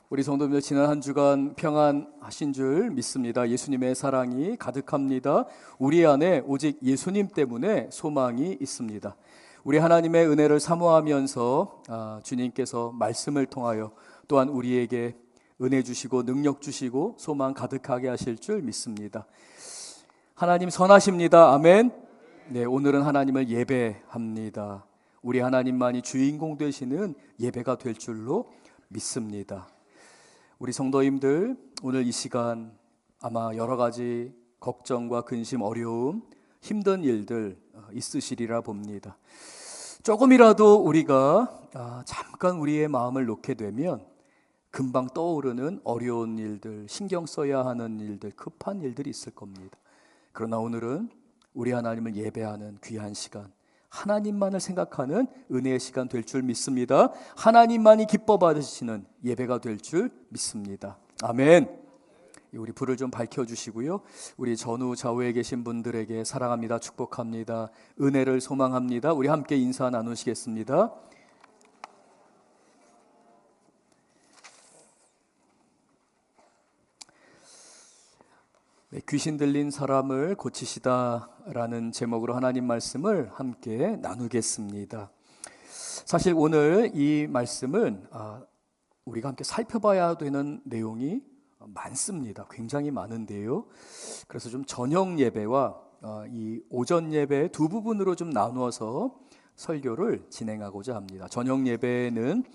우리 성도님들 지난 한 주간 평안하신 줄 믿습니다. 예수님의 사랑이 가득합니다. 우리 안에 오직 예수님 때문에 소망이 있습니다. 우리 하나님의 은혜를 사모하면서 주님께서 말씀을 통하여 또한 우리에게 은혜 주시고 능력 주시고 소망 가득하게 하실 줄 믿습니다. 하나님 선하십니다. 아멘. 네, 오늘은 하나님을 예배합니다. 우리 하나님만이 주인공 되시는 예배가 될 줄로 믿습니다. 우리 성도님들, 오늘 이 시간 아마 여러 가지 걱정과 근심, 어려움, 힘든 일들 있으시리라 봅니다. 조금이라도 우리가 잠깐 우리의 마음을 놓게 되면 금방 떠오르는 어려운 일들, 신경 써야 하는 일들, 급한 일들이 있을 겁니다. 그러나 오늘은 우리 하나님을 예배하는 귀한 시간, 하나님만을 생각하는 은혜의 시간 될 줄 믿습니다. 하나님만이 기뻐 받으시는 예배가 될 줄 믿습니다. 아멘. 우리 불을 좀 밝혀주시고요. 우리 전후 좌우에 계신 분들에게 사랑합니다, 축복합니다, 은혜를 소망합니다. 우리 함께 인사 나누시겠습니다. 네, 귀신 들린 사람을 고치시다라는 제목으로 하나님 말씀을 함께 나누겠습니다. 사실 오늘 이 말씀은 우리가 함께 살펴봐야 되는 내용이 많습니다. 굉장히 많은데요. 그래서 좀 저녁 예배와 이 오전 예배 두 부분으로 좀 나누어서 설교를 진행하고자 합니다. 저녁 예배는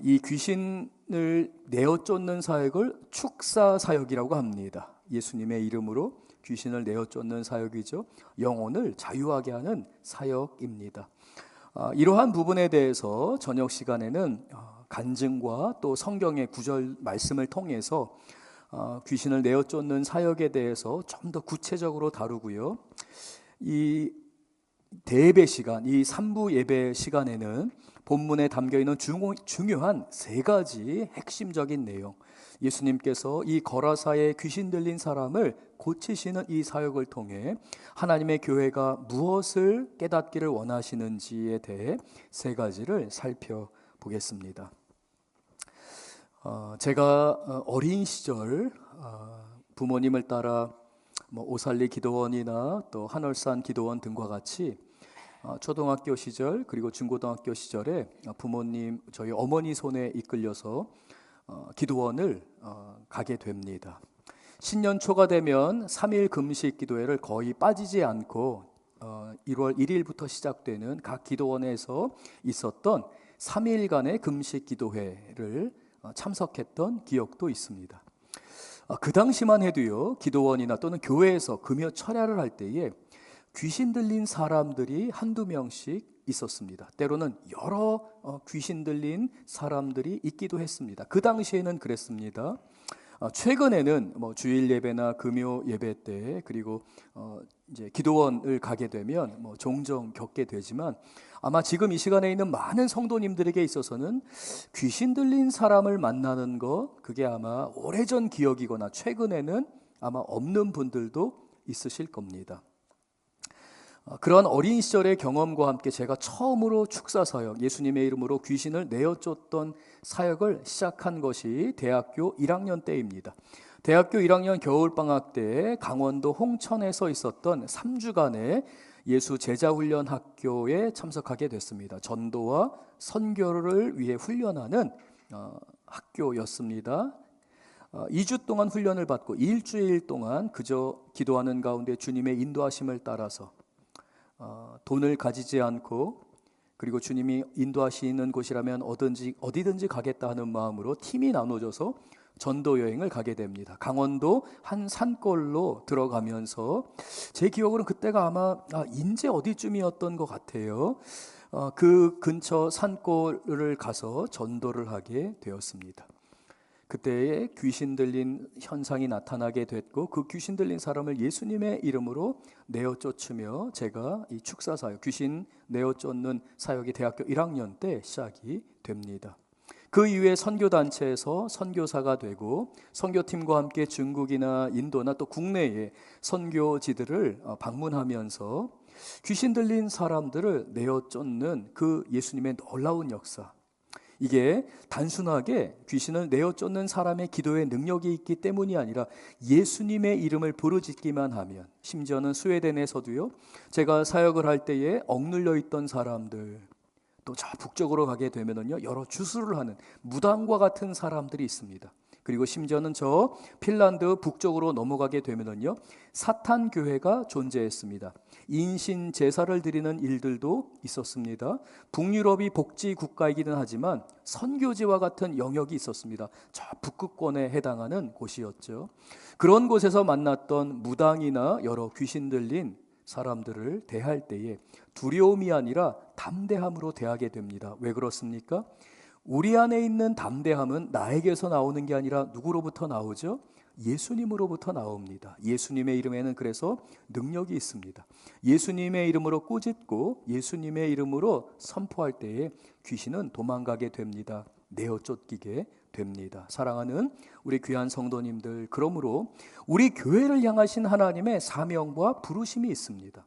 이 귀신을 내어 쫓는 사역을 축사 사역이라고 합니다. 예수님의 이름으로 귀신을 내어 쫓는 사역이죠. 영혼을 자유하게 하는 사역입니다. 이러한 부분에 대해서 저녁 시간에는 간증과 또 성경의 구절 말씀을 통해서 귀신을 내어 쫓는 사역에 대해서 좀 더 구체적으로 다루고요. 이 대예배 시간, 이 3부 예배 시간에는 본문에 담겨있는 중요한 세 가지 핵심적인 내용, 예수님께서 이 거라사의 귀신 들린 사람을 고치시는 이 사역을 통해 하나님의 교회가 무엇을 깨닫기를 원하시는지에 대해 세 가지를 살펴보겠습니다. 제가 어린 시절 부모님을 따라 오살리 기도원이나 또 한월산 기도원 등과 같이 초등학교 시절 그리고 중고등학교 시절에 부모님, 저희 어머니 손에 이끌려서 기도원을 가게 됩니다. 신년 초가 되면 3일 금식 기도회를 거의 빠지지 않고 1월 1일부터 시작되는 각 기도원에서 있었던 3일간의 금식 기도회를 참석했던 기억도 있습니다. 그 당시만 해도요, 기도원이나 또는 교회에서 금요 철야를 할 때에 귀신 들린 사람들이 한두 명씩 있었습니다. 때로는 여러 귀신 들린 사람들이 있기도 했습니다. 그 당시에는 그랬습니다. 최근에는 주일 예배나 금요 예배 때 그리고 이제 기도원을 가게 되면 종종 겪게 되지만 아마 지금 이 시간에 있는 많은 성도님들에게 있어서는 귀신 들린 사람을 만나는 것, 그게 아마 오래전 기억이거나 최근에는 아마 없는 분들도 있으실 겁니다. 그런 어린 시절의 경험과 함께 제가 처음으로 축사 사역, 예수님의 이름으로 귀신을 내어 쫓던 사역을 시작한 것이 대학교 1학년 때입니다. 대학교 1학년 겨울방학 때 강원도 홍천에서 있었던 3주간의 예수 제자훈련 학교에 참석하게 됐습니다. 전도와 선교를 위해 훈련하는 학교였습니다. 2주 동안 훈련을 받고 일주일 동안 그저 기도하는 가운데 주님의 인도하심을 따라서 돈을 가지지 않고 그리고 주님이 인도하시는 곳이라면 어디든지 가겠다 하는 마음으로 팀이 나눠져서 전도 여행을 가게 됩니다. 강원도 한 산골로 들어가면서 제 기억으로는 그때가 아마 인제 어디쯤이었던 것 같아요. 그 근처 산골을 가서 전도를 하게 되었습니다. 그때에 귀신 들린 현상이 나타나게 됐고 그 귀신 들린 사람을 예수님의 이름으로 내어 쫓으며 제가 이 축사 사역, 귀신 내어 쫓는 사역이 대학교 1학년 때 시작이 됩니다. 그 이후에 선교단체에서 선교사가 되고 선교팀과 함께 중국이나 인도나 또 국내의 선교지들을 방문하면서 귀신 들린 사람들을 내어 쫓는 그 예수님의 놀라운 역사, 이게 단순하게 귀신을 내어 쫓는 사람의 기도에 능력이 있기 때문이 아니라 예수님의 이름을 부르짖기만 하면, 심지어는 스웨덴에서도요, 제가 사역을 할 때에 억눌려 있던 사람들, 또 저 북쪽으로 가게 되면은요, 여러 주술을 하는 무당과 같은 사람들이 있습니다. 그리고 심지어는 저 핀란드 북쪽으로 넘어가게 되면은요, 사탄 교회가 존재했습니다. 인신 제사를 드리는 일들도 있었습니다. 북유럽이 복지 국가이기는 하지만 선교지와 같은 영역이 있었습니다. 저 북극권에 해당하는 곳이었죠. 그런 곳에서 만났던 무당이나 여러 귀신 들린 사람들을 대할 때에 두려움이 아니라 담대함으로 대하게 됩니다. 왜 그렇습니까? 우리 안에 있는 담대함은 나에게서 나오는 게 아니라 누구로부터 나오죠? 예수님으로부터 나옵니다. 예수님의 이름에는 그래서 능력이 있습니다. 예수님의 이름으로 꾸짖고 예수님의 이름으로 선포할 때에 귀신은 도망가게 됩니다. 내어 쫓기게 됩니다. 사랑하는 우리 귀한 성도님들, 그러므로 우리 교회를 향하신 하나님의 사명과 부르심이 있습니다.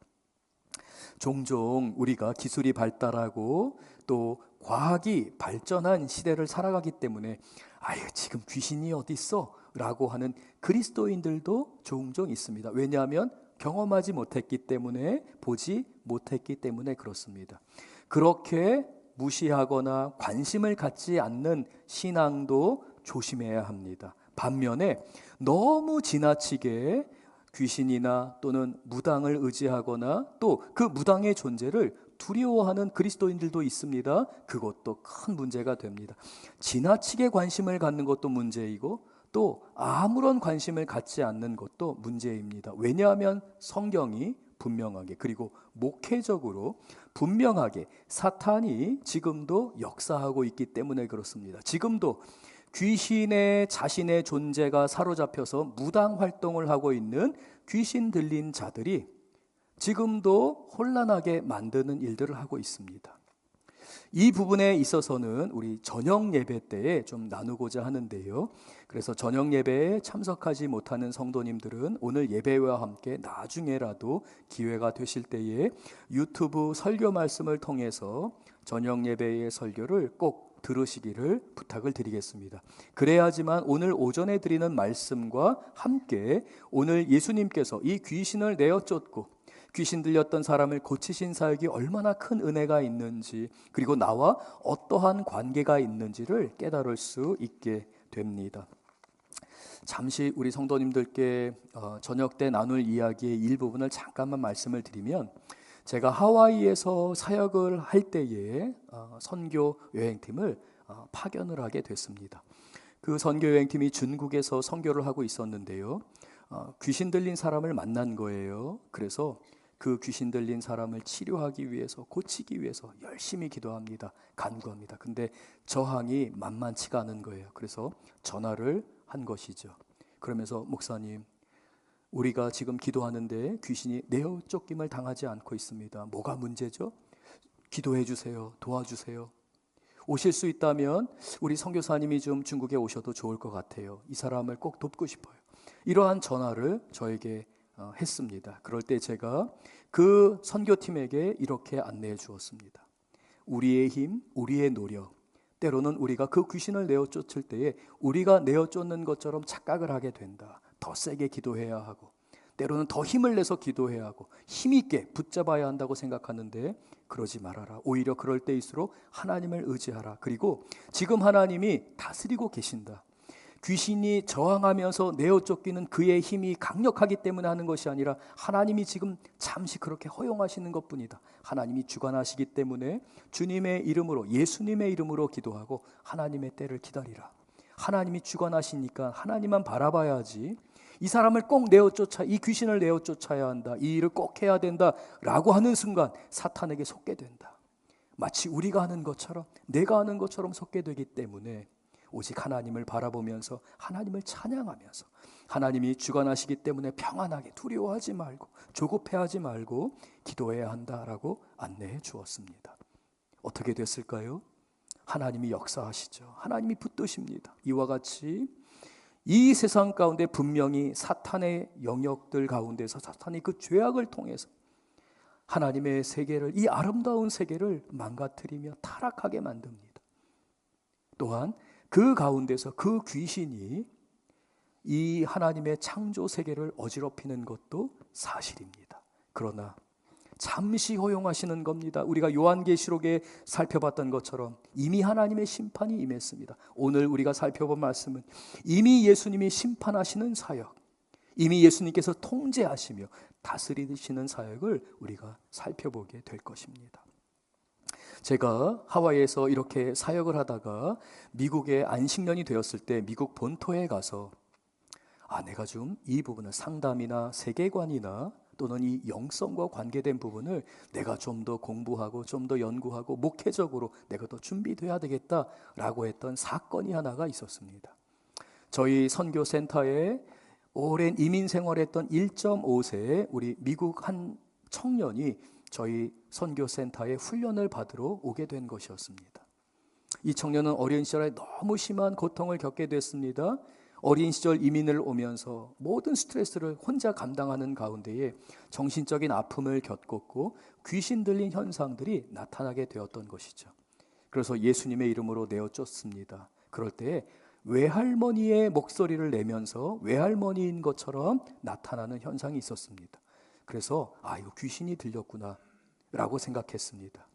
종종 우리가 기술이 발달하고 또 과학이 발전한 시대를 살아가기 때문에 아유 지금 귀신이 어디 있어? 라고 하는 그리스도인들도 종종 있습니다. 왜냐하면 경험하지 못했기 때문에, 보지 못했기 때문에 그렇습니다. 그렇게 무시하거나 관심을 갖지 않는 신앙도 조심해야 합니다. 반면에 너무 지나치게 귀신이나 또는 무당을 의지하거나 또 그 무당의 존재를 두려워하는 그리스도인들도 있습니다. 그것도 큰 문제가 됩니다. 지나치게 관심을 갖는 것도 문제이고 또 아무런 관심을 갖지 않는 것도 문제입니다. 왜냐하면 성경이 분명하게, 그리고 목회적으로 분명하게 사탄이 지금도 역사하고 있기 때문에 그렇습니다. 지금도 귀신의 자신의 존재가 사로잡혀서 무당 활동을 하고 있는 귀신 들린 자들이 지금도 혼란하게 만드는 일들을 하고 있습니다. 이 부분에 있어서는 우리 저녁 예배 때에 좀 나누고자 하는데요. 그래서 저녁 예배에 참석하지 못하는 성도님들은 오늘 예배와 함께 나중에라도 기회가 되실 때에 유튜브 설교 말씀을 통해서 저녁 예배의 설교를 꼭 들으시기를 부탁을 드리겠습니다. 그래야지만 오늘 오전에 드리는 말씀과 함께 오늘 예수님께서 이 귀신을 내어 쫓고 귀신 들렸던 사람을 고치신 사역이 얼마나 큰 은혜가 있는지, 그리고 나와 어떠한 관계가 있는지를 깨달을 수 있게 됩니다. 잠시 우리 성도님들께 저녁 때 나눌 이야기의 일부분을 잠깐만 말씀을 드리면, 제가 하와이에서 사역을 할 때에 선교 여행팀을 파견을 하게 됐습니다. 그 선교 여행팀이 중국에서 선교를 하고 있었는데요. 귀신 들린 사람을 만난 거예요. 그래서 그 귀신 들린 사람을 치료하기 위해서, 고치기 위해서 열심히 기도합니다. 간구합니다. 근데 저항이 만만치가 않은 거예요. 그래서 전화를 한 것이죠. 그러면서 목사님, 우리가 지금 기도하는데 귀신이 내어 쫓김을 당하지 않고 있습니다. 뭐가 문제죠? 기도해 주세요. 도와주세요. 오실 수 있다면 우리 선교사님이 좀 중국에 오셔도 좋을 것 같아요. 이 사람을 꼭 돕고 싶어요. 이러한 전화를 저에게 했습니다. 그럴 때 제가 그 선교팀에게 이렇게 안내해 주었습니다. 우리의 힘, 우리의 노력, 때로는 우리가 그 귀신을 내어 쫓을 때에 우리가 내어 쫓는 것처럼 착각을 하게 된다. 더 세게 기도해야 하고, 때로는 더 힘을 내서 기도해야 하고, 힘있게 붙잡아야 한다고 생각하는데 그러지 말아라. 오히려 그럴 때일수록 하나님을 의지하라. 그리고 지금 하나님이 다스리고 계신다. 귀신이 저항하면서 내어 쫓기는 그의 힘이 강력하기 때문에 하는 것이 아니라 하나님이 지금 잠시 그렇게 허용하시는 것뿐이다. 하나님이 주관하시기 때문에 주님의 이름으로, 예수님의 이름으로 기도하고 하나님의 때를 기다리라. 하나님이 주관하시니까 하나님만 바라봐야지, 이 사람을 꼭 내어 쫓아, 이 귀신을 내어 쫓아야 한다, 이 일을 꼭 해야 된다 라고 하는 순간 사탄에게 속게 된다. 마치 우리가 하는 것처럼, 내가 하는 것처럼 속게 되기 때문에 오직 하나님을 바라보면서, 하나님을 찬양하면서, 하나님이 주관하시기 때문에 평안하게, 두려워하지 말고 조급해하지 말고 기도해야 한다라고 안내해 주었습니다. 어떻게 됐을까요? 하나님이 역사하시죠. 하나님이 붙드십니다. 이와 같이 이 세상 가운데 분명히 사탄의 영역들 가운데서 사탄이 그 죄악을 통해서 하나님의 세계를, 이 아름다운 세계를 망가뜨리며 타락하게 만듭니다. 또한 그 가운데서 그 귀신이 이 하나님의 창조 세계를 어지럽히는 것도 사실입니다. 그러나 잠시 허용하시는 겁니다. 우리가 요한계시록에 살펴봤던 것처럼 이미 하나님의 심판이 임했습니다. 오늘 우리가 살펴본 말씀은 이미 예수님이 심판하시는 사역, 이미 예수님께서 통제하시며 다스리시는 사역을 우리가 살펴보게 될 것입니다. 제가 하와이에서 이렇게 사역을 하다가 미국에 안식년이 되었을 때 미국 본토에 가서 내가 좀 이 부분을 상담이나 세계관이나 또는 이 영성과 관계된 부분을 내가 좀 더 공부하고 좀 더 연구하고 목회적으로 내가 더 준비돼야 되겠다라고 했던 사건이 하나가 있었습니다. 저희 선교센터에 오랜 이민 생활했던 1.5세 우리 미국 한 청년이 저희 선교센터에 훈련을 받으러 오게 된 것이었습니다. 이 청년은 어린 시절에 너무 심한 고통을 겪게 됐습니다. 어린 시절 이민을 오면서 모든 스트레스를 혼자 감당하는 가운데에 정신적인 아픔을 겪었고 귀신 들린 현상들이 나타나게 되었던 것이죠. 그래서 예수님의 이름으로 내어쫓습니다. 그럴 때 외할머니의 목소리를 내면서 외할머니인 것처럼 나타나는 현상이 있었습니다. 그래서 이거 귀신이 들렸구나 라고 생각했습니다.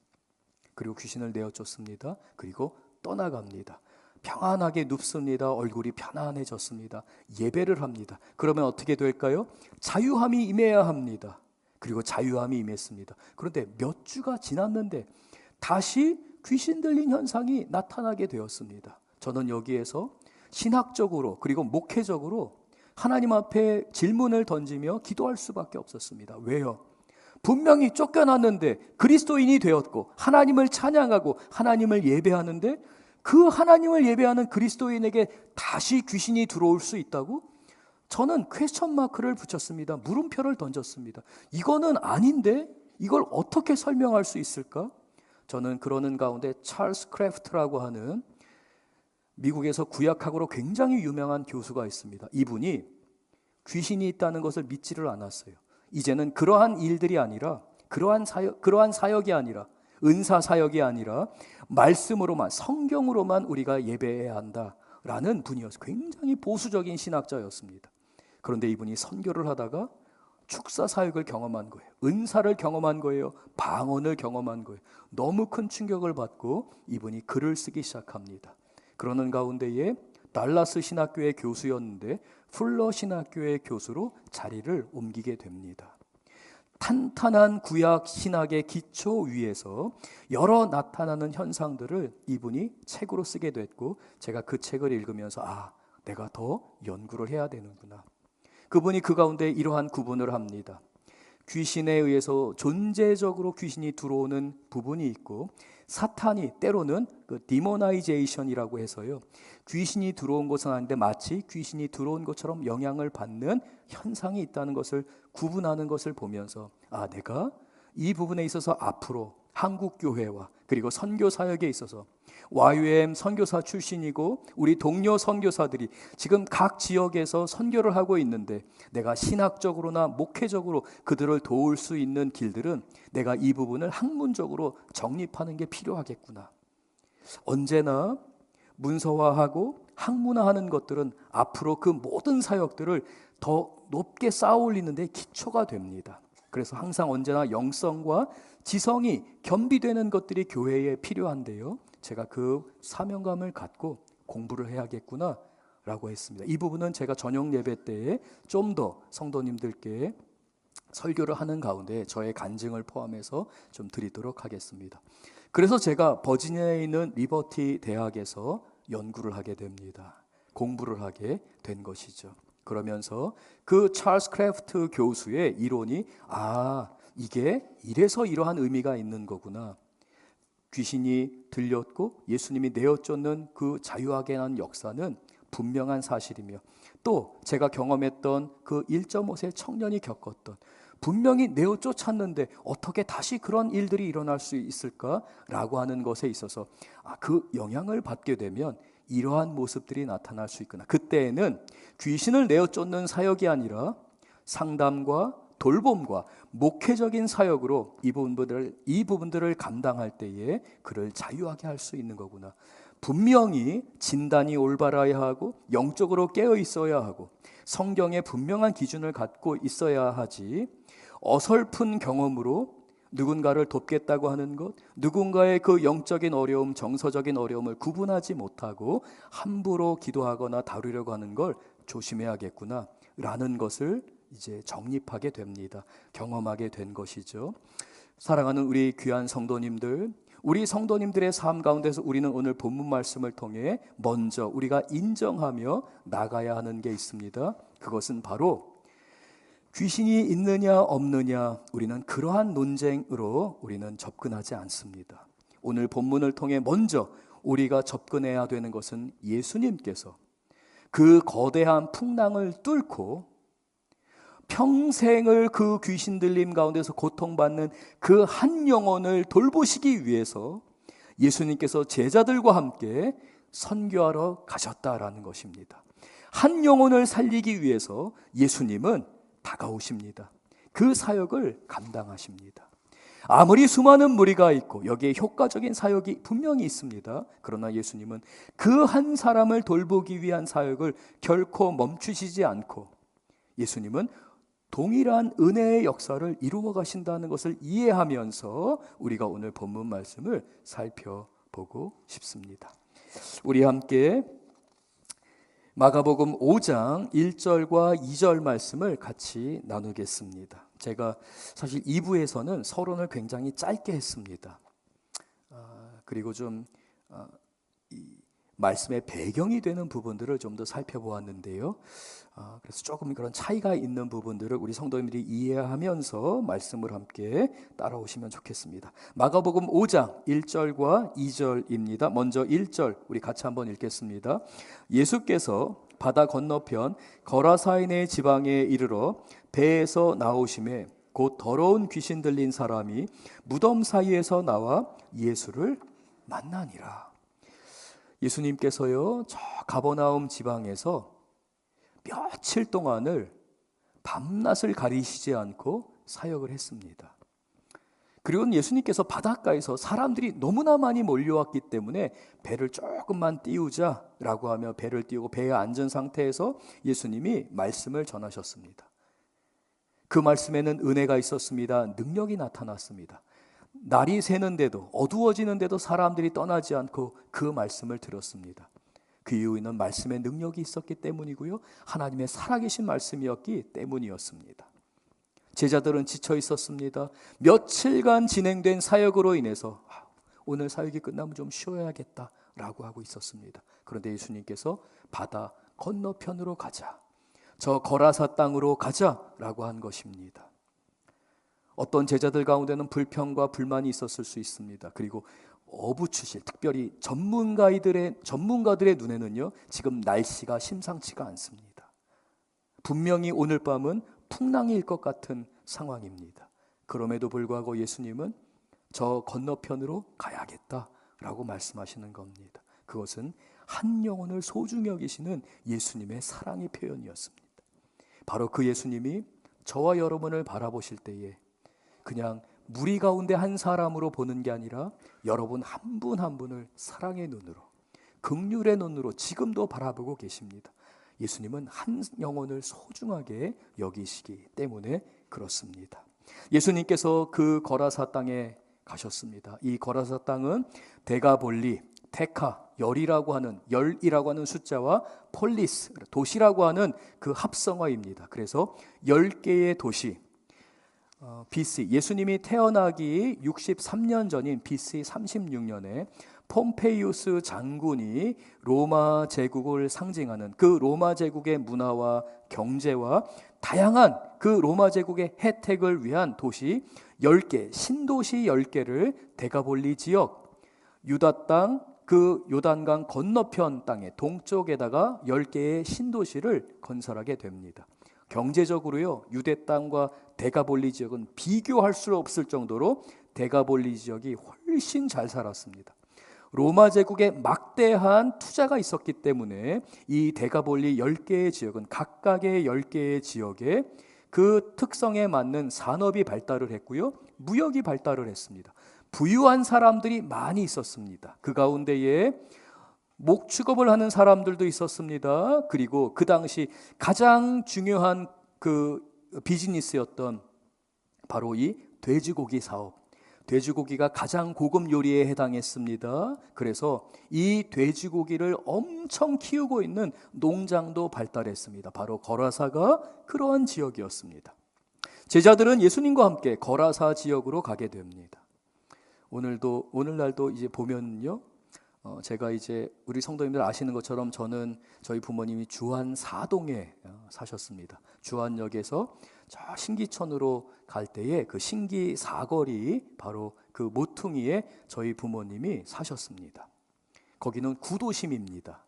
그리고 귀신을 내어쫓습니다. 그리고 떠나갑니다. 평안하게 눕습니다. 얼굴이 편안해졌습니다. 예배를 합니다. 그러면 어떻게 될까요? 자유함이 임해야 합니다. 그리고 자유함이 임했습니다. 그런데 몇 주가 지났는데 다시 귀신 들린 현상이 나타나게 되었습니다. 저는 여기에서 신학적으로 그리고 목회적으로 하나님 앞에 질문을 던지며 기도할 수밖에 없었습니다. 왜요? 분명히 쫓겨났는데 그리스도인이 되었고 하나님을 찬양하고 하나님을 예배하는데 그 하나님을 예배하는 그리스도인에게 다시 귀신이 들어올 수 있다고? 저는 퀘스천 마크를 붙였습니다. 물음표를 던졌습니다. 이거는 아닌데 이걸 어떻게 설명할 수 있을까? 저는 그러는 가운데 찰스 크래프트라고 하는 미국에서 구약학으로 굉장히 유명한 교수가 있습니다. 이분이 귀신이 있다는 것을 믿지를 않았어요. 이제는 그러한 일들이 아니라 그러한 사역이 아니라 은사 사역이 아니라 말씀으로만 성경으로만 우리가 예배해야 한다라는 분이었어요. 굉장히 보수적인 신학자였습니다. 그런데 이분이 선교를 하다가 축사 사역을 경험한 거예요. 은사를 경험한 거예요. 방언을 경험한 거예요. 너무 큰 충격을 받고 이분이 글을 쓰기 시작합니다. 그러는 가운데에 달라스 신학교의 교수였는데 풀러 신학교의 교수로 자리를 옮기게 됩니다. 탄탄한 구약 신학의 기초 위에서 여러 나타나는 현상들을 이분이 책으로 쓰게 됐고 제가 그 책을 읽으면서 내가 더 연구를 해야 되는구나. 그분이 그 가운데 이러한 구분을 합니다. 귀신에 의해서 존재적으로 귀신이 들어오는 부분이 있고 사탄이 때로는 그 디모나이제이션이라고 해서요, 귀신이 들어온 것은 아닌데 마치 귀신이 들어온 것처럼 영향을 받는 현상이 있다는 것을 구분하는 것을 보면서 내가 이 부분에 있어서 앞으로 한국 교회와 그리고 선교 사역에 있어서 YUM 선교사 출신이고 우리 동료 선교사들이 지금 각 지역에서 선교를 하고 있는데 내가 신학적으로나 목회적으로 그들을 도울 수 있는 길들은 내가 이 부분을 학문적으로 정립하는 게 필요하겠구나. 언제나 문서화하고 학문화하는 것들은 앞으로 그 모든 사역들을 더 높게 쌓아 올리는 데 기초가 됩니다. 그래서 항상 언제나 영성과 지성이 겸비되는 것들이 교회에 필요한데요, 제가 그 사명감을 갖고 공부를 해야겠구나 라고 했습니다. 이 부분은 제가 저녁 예배 때에 좀 더 성도님들께 설교를 하는 가운데 저의 간증을 포함해서 좀 드리도록 하겠습니다. 그래서 제가 버지니아에 있는 리버티 대학에서 연구를 하게 됩니다. 공부를 하게 된 것이죠. 그러면서 그 찰스 크래프트 교수의 이론이 이게 이래서 이러한 의미가 있는 거구나. 귀신이 들렸고 예수님이 내어쫓는 그 자유하게 한 역사는 분명한 사실이며 또 제가 경험했던 그 1.5세 청년이 겪었던 분명히 내어쫓았는데 어떻게 다시 그런 일들이 일어날 수 있을까라고 하는 것에 있어서 그 영향을 받게 되면 이러한 모습들이 나타날 수 있구나. 그때에는 귀신을 내어쫓는 사역이 아니라 상담과 돌봄과 목회적인 사역으로 이 부분들을 감당할 때에 그를 자유하게 할 수 있는 거구나. 분명히 진단이 올바라야 하고 영적으로 깨어 있어야 하고 성경에 분명한 기준을 갖고 있어야 하지, 어설픈 경험으로 누군가를 돕겠다고 하는 것, 누군가의 그 영적인 어려움, 정서적인 어려움을 구분하지 못하고 함부로 기도하거나 다루려고 하는 걸 조심해야겠구나 라는 것을 이제 정립하게 됩니다. 경험하게 된 것이죠. 사랑하는 우리 귀한 성도님들, 우리 성도님들의 삶 가운데서 우리는 오늘 본문 말씀을 통해 먼저 우리가 인정하며 나가야 하는 게 있습니다. 그것은 바로 귀신이 있느냐 없느냐, 우리는 그러한 논쟁으로 우리는 접근하지 않습니다. 오늘 본문을 통해 먼저 우리가 접근해야 되는 것은 예수님께서 그 거대한 풍랑을 뚫고 평생을 그 귀신 들림 가운데서 고통받는 그 한 영혼을 돌보시기 위해서 예수님께서 제자들과 함께 선교하러 가셨다라는 것입니다. 한 영혼을 살리기 위해서 예수님은 다가오십니다. 그 사역을 감당하십니다. 아무리 수많은 무리가 있고 여기에 효과적인 사역이 분명히 있습니다. 그러나 예수님은 그 한 사람을 돌보기 위한 사역을 결코 멈추시지 않고 예수님은 동일한 은혜의 역사를 이루어 가신다는 것을 이해하면서 우리가 오늘 본문 말씀을 살펴보고 싶습니다. 우리 함께 마가복음 5장 1절과 2절 말씀을 같이 나누겠습니다. 제가 사실 2부에서는 서론을 굉장히 짧게 했습니다. 그리고 좀 말씀의 배경이 되는 부분들을 좀 더 살펴보았는데요. 그래서 조금 그런 차이가 있는 부분들을 우리 성도님들이 이해하면서 말씀을 함께 따라오시면 좋겠습니다. 마가복음 5장 1절과 2절입니다. 먼저 1절 우리 같이 한번 읽겠습니다. 예수께서 바다 건너편 거라사이네 지방에 이르러 배에서 나오심에 곧 더러운 귀신 들린 사람이 무덤 사이에서 나와 예수를 만나니라. 예수님께서요, 저 가버나움 지방에서 며칠 동안을 밤낮을 가리시지 않고 사역을 했습니다. 그리고 예수님께서 바닷가에서 사람들이 너무나 많이 몰려왔기 때문에 배를 조금만 띄우자라고 하며 배를 띄우고 배에 앉은 상태에서 예수님이 말씀을 전하셨습니다. 그 말씀에는 은혜가 있었습니다. 능력이 나타났습니다. 날이 새는데도 어두워지는데도 사람들이 떠나지 않고 그 말씀을 들었습니다. 그 이유는 말씀의 능력이 있었기 때문이고요, 하나님의 살아계신 말씀이었기 때문이었습니다. 제자들은 지쳐 있었습니다. 며칠간 진행된 사역으로 인해서 오늘 사역이 끝나면 좀 쉬어야겠다라고 하고 있었습니다. 그런데 예수님께서 바다 건너편으로 가자, 저 거라사 땅으로 가자라고 한 것입니다. 어떤 제자들 가운데는 불평과 불만이 있었을 수 있습니다. 그리고 어부추실, 특별히 전문가들의 눈에는요, 지금 날씨가 심상치가 않습니다. 분명히 오늘 밤은 풍랑일 것 같은 상황입니다. 그럼에도 불구하고 예수님은 저 건너편으로 가야겠다라고 말씀하시는 겁니다. 그것은 한 영혼을 소중히 여기시는 예수님의 사랑의 표현이었습니다. 바로 그 예수님이 저와 여러분을 바라보실 때에 그냥 무리 가운데 한 사람으로 보는 게 아니라 여러분 한 분 한 분을 사랑의 눈으로, 긍휼의 눈으로 지금도 바라보고 계십니다. 예수님은 한 영혼을 소중하게 여기시기 때문에 그렇습니다. 예수님께서 그 거라사 땅에 가셨습니다. 이 거라사 땅은 데가볼리, 테카, 열이라고 하는 숫자와 폴리스, 도시라고 하는 그 합성어입니다. 그래서 10개의 도시, BC, 예수님이 태어나기 63년 전인 BC 36년에 폼페이우스 장군이 로마 제국을 상징하는 그 로마 제국의 문화와 경제와 다양한 그 로마 제국의 혜택을 위한 도시 10개, 신도시 10개를 데가볼리 지역, 유다 땅, 그 요단강 건너편 땅의 동쪽에다가 10개의 신도시를 건설하게 됩니다. 경제적으로요, 유대 땅과 데가볼리 지역은 비교할 수 없을 정도로 데가볼리 지역이 훨씬 잘 살았습니다. 로마 제국에 막대한 투자가 있었기 때문에 이 데가볼리 10개의 지역은 각각의 10개의 지역에 그 특성에 맞는 산업이 발달을 했고요, 무역이 발달을 했습니다. 부유한 사람들이 많이 있었습니다. 그 가운데에 목 축업을 하는 사람들도 있었습니다. 그리고 그 당시 가장 중요한 그 비즈니스였던 바로 이 돼지고기 사업. 돼지고기가 가장 고급 요리에 해당했습니다. 그래서 이 돼지고기를 엄청 키우고 있는 농장도 발달했습니다. 바로 거라사가 그러한 지역이었습니다. 제자들은 예수님과 함께 거라사 지역으로 가게 됩니다. 오늘날도 이제 보면요, 제가 이제 우리 성도님들 아시는 것처럼 저는 저희 부모님이 주안 사동에 사셨습니다. 주안역에서 저 신기천으로 갈 때에 그 신기 사거리 바로 그 모퉁이에 저희 부모님이 사셨습니다. 거기는 구도심입니다.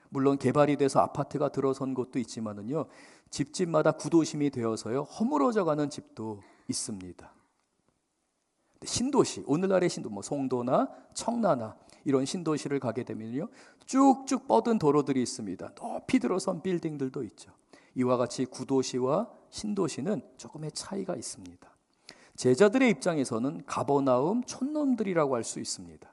물론 개발이 돼서 아파트가 들어선 곳도 있지만은요, 집집마다 구도심이 되어서요 허물어져가는 집도 있습니다. 신도시, 오늘날의 신도, 송도나 청라나 이런 신도시를 가게 되면요, 쭉쭉 뻗은 도로들이 있습니다. 높이 들어선 빌딩들도 있죠. 이와 같이 구도시와 신도시는 조금의 차이가 있습니다. 제자들의 입장에서는 가버나움 촌놈들이라고 할 수 있습니다.